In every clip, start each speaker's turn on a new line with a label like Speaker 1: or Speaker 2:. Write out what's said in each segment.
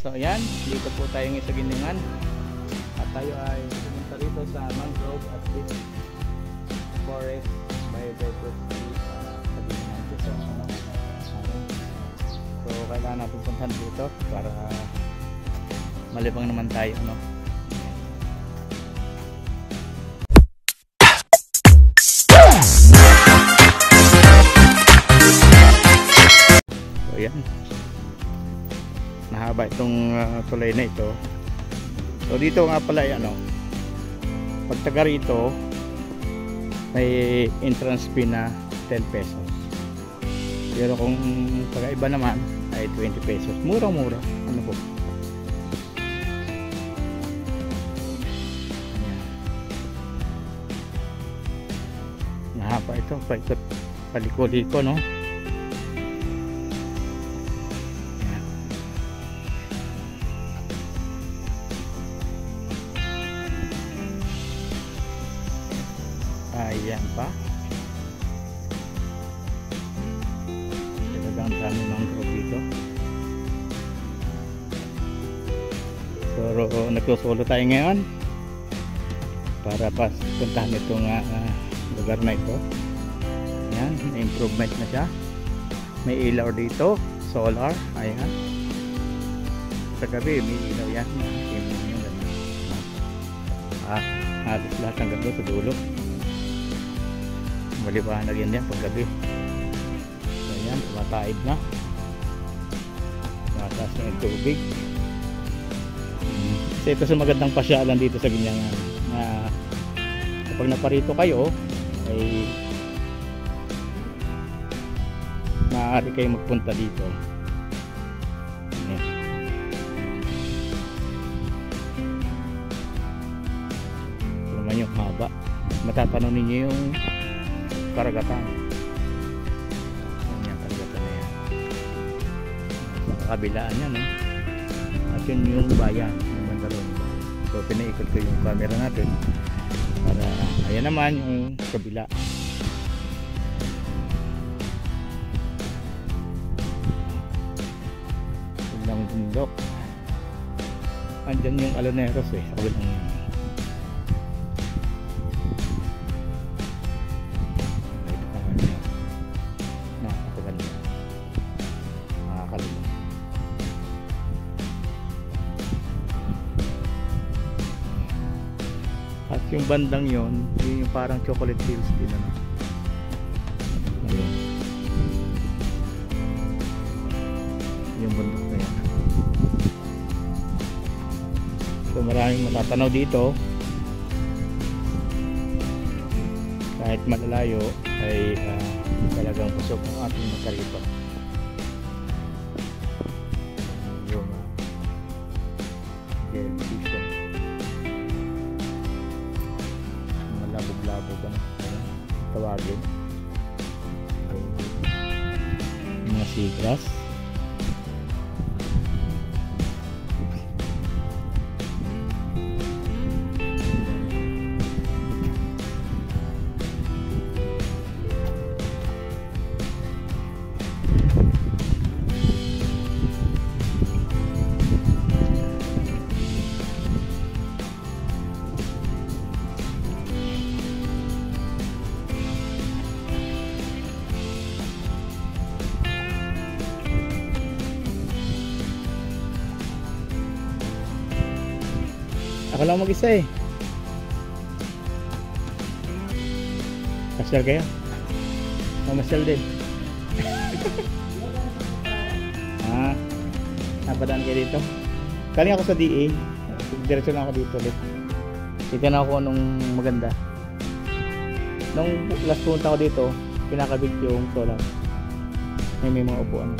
Speaker 1: So ayan, dito po tayo ngayon sa Giningan. At tayo ay pumunta rito sa mangrove at this forest biodiversity sa Giningan. So kailangan natin puntahan dito para malibang naman tayo, no? So ayan, mahaba itong tulay na ito. So dito nga pala ay pag taga rito may entrance fee na 10 pesos, pero kung taga iba naman ay 20 pesos. Murang-mura. Ano po? Mahaba ito, paikot paliko-liko, no? Ayan pa. Talagang dami mangrove dito. So nagsusolo tayo ngayon para puntahan itong lugar na ito. Ayan, improvement na siya. May ilaw dito, solar. Ayan, sa gabi may ilaw yan. Halos lahat ng gabi sa dulo maliwanag yan pag gabi. So ayan, tumataib na, mataas na yung tubig. Kasi ito sa magandang pasyalan dito sa Giningan, na kapag naparito kayo ay maaari kayo magpunta dito. Ayan. Ito naman yung haba, matatanaw ninyo yung karagatan. Yan, karagatan na yan sa kabilaan yan, no? At yun yung bayan ng Mandaron. So pinaikot ko yung camera natin para ayan naman yung kabila. Yung bundok, andyan yung Aloneros kabilang yan. At yung bandang yon, yung parang chocolate hills din, ano? Ayun. Yung bundok na yan. So maraming matatanaw dito. Kahit malalayo ay talagang pusok ang ating makarito. Yung season. Labog-labog tawagin mga seagrass. Ako lang mag-isa Pasyal kayo? Mamasyal din. Napadaan kayo dito? Kaling ako sa DA. Diretso na ako dito ulit. Titignan ako anong maganda. Nung last punta ko dito, pinakabig yung solar. May mga upuan.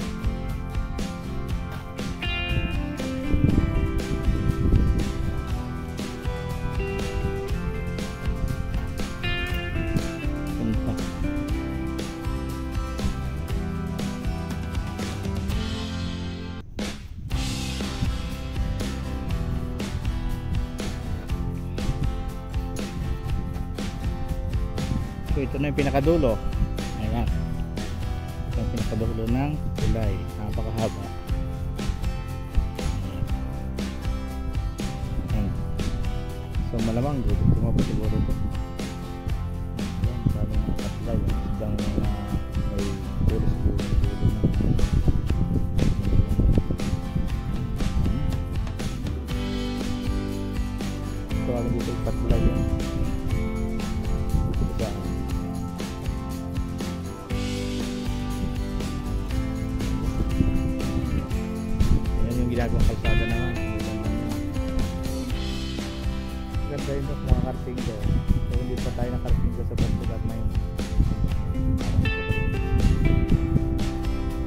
Speaker 1: So ito na yung pinakadulo. Ayan. Ito yung pinakadulo ng tulay. Napakahaba. malamang tumaba siguro ito. Ayan, sabi mga katlay isdang may pulis tawagin dito yung katlay yan. Ayan yung ginagawang kalsada naman. Ganda yun sa mga kartinggo. So hindi pa tayo nakartinggo sa Portugal na yun.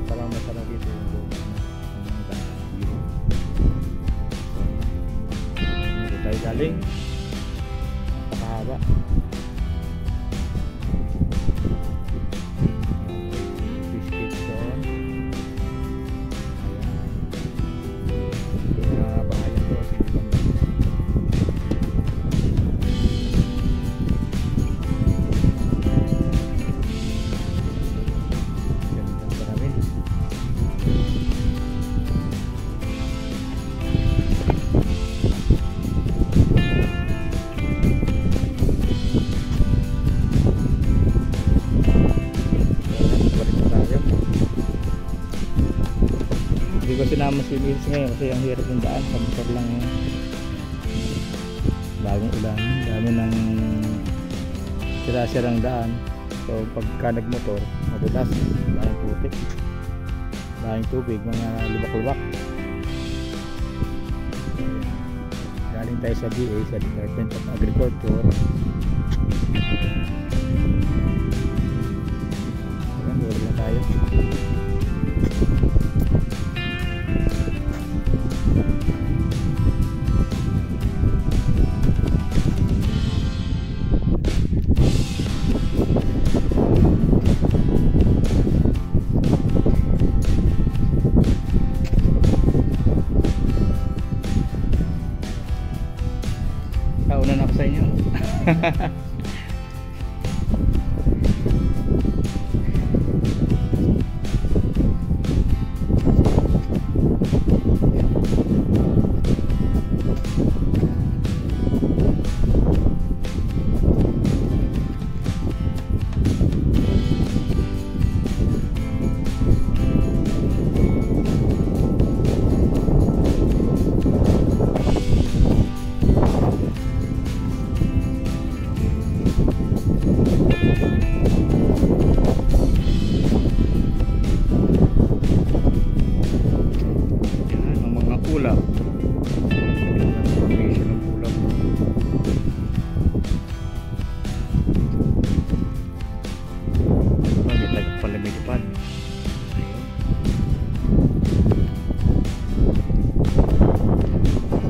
Speaker 1: Parang masarap dito yung doon. Dito tayo galing. Napakahaba. Fish doon. Ayan. Mga bahayan doon. Hindi ko sinama si Vince ngayon kasi ang hirap ng daan, motor lang yun. Bagong ulan, dami ng sira-sirang daan. So pagka nagmotor, madulas, daming putik, daming tubig, mga lubak-lubak. Galing tayo sa DA, sa Department of Agriculture. Ayan, dulo na tayo. Kauna na ako sa inyo. Ulap. Formation ng ulap. May tagapalamilipad.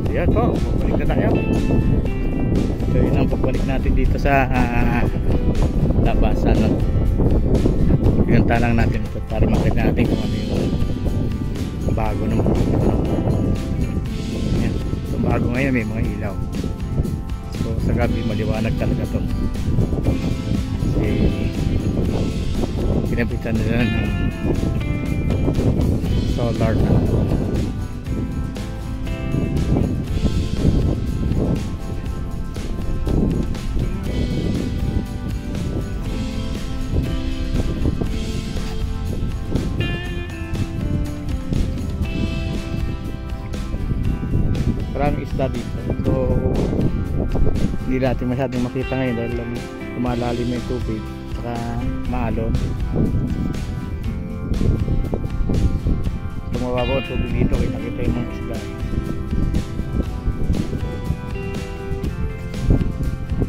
Speaker 1: Ayan po, pagbalik na tayo. So yun ang pagbalik natin dito sa labasan. Pinunta lang natin ito para makita natin kung ano yung bago naman. Ayan. So bago ngayon may mga ilaw. So sa gabi maliwanag talaga to. Kasi pinapitan nila ng solar na. Maraming isda dito. So hindi natin masyadong makita ngayon dahil lumalalim yung tubig saka maalon. So mababaw ang tubig dito kaya nakita yung mga isda.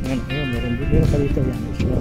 Speaker 1: Ayan, meron pa dito yan isda.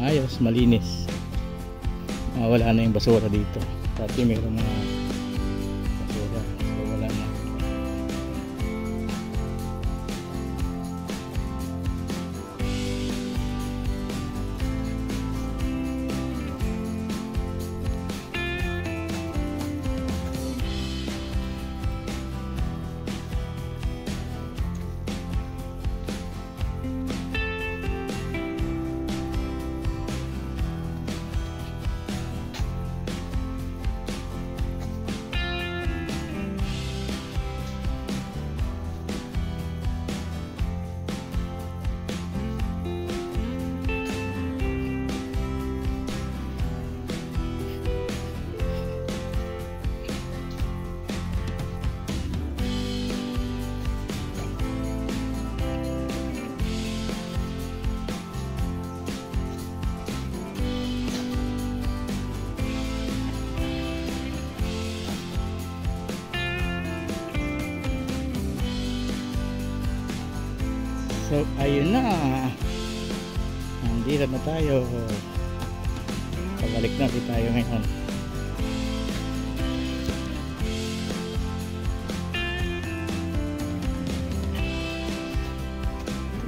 Speaker 1: Ayos, malinis. Wala na yung basura dito. Dati mayroong mga basura. So wala na. So, ayun na. Nandito na tayo. Pabalik na tayo ngayon.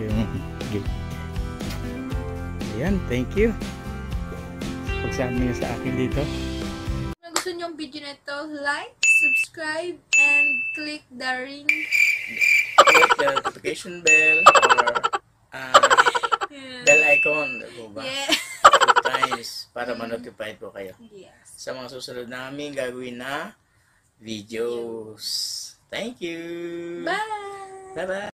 Speaker 1: Yung gate. Ayan, thank you. Pagsama niyo sa akin dito.
Speaker 2: Kung gusto niyo ang video na ito, like, subscribe, and click the ring.
Speaker 3: Click the notification bell or bell icon. Ba?
Speaker 2: Yeah.
Speaker 3: 2 times para ma-notify po kayo
Speaker 2: Yes.
Speaker 3: sa mga susunod namin gagawin na videos. Thank you.
Speaker 2: Bye!
Speaker 3: Bye-bye.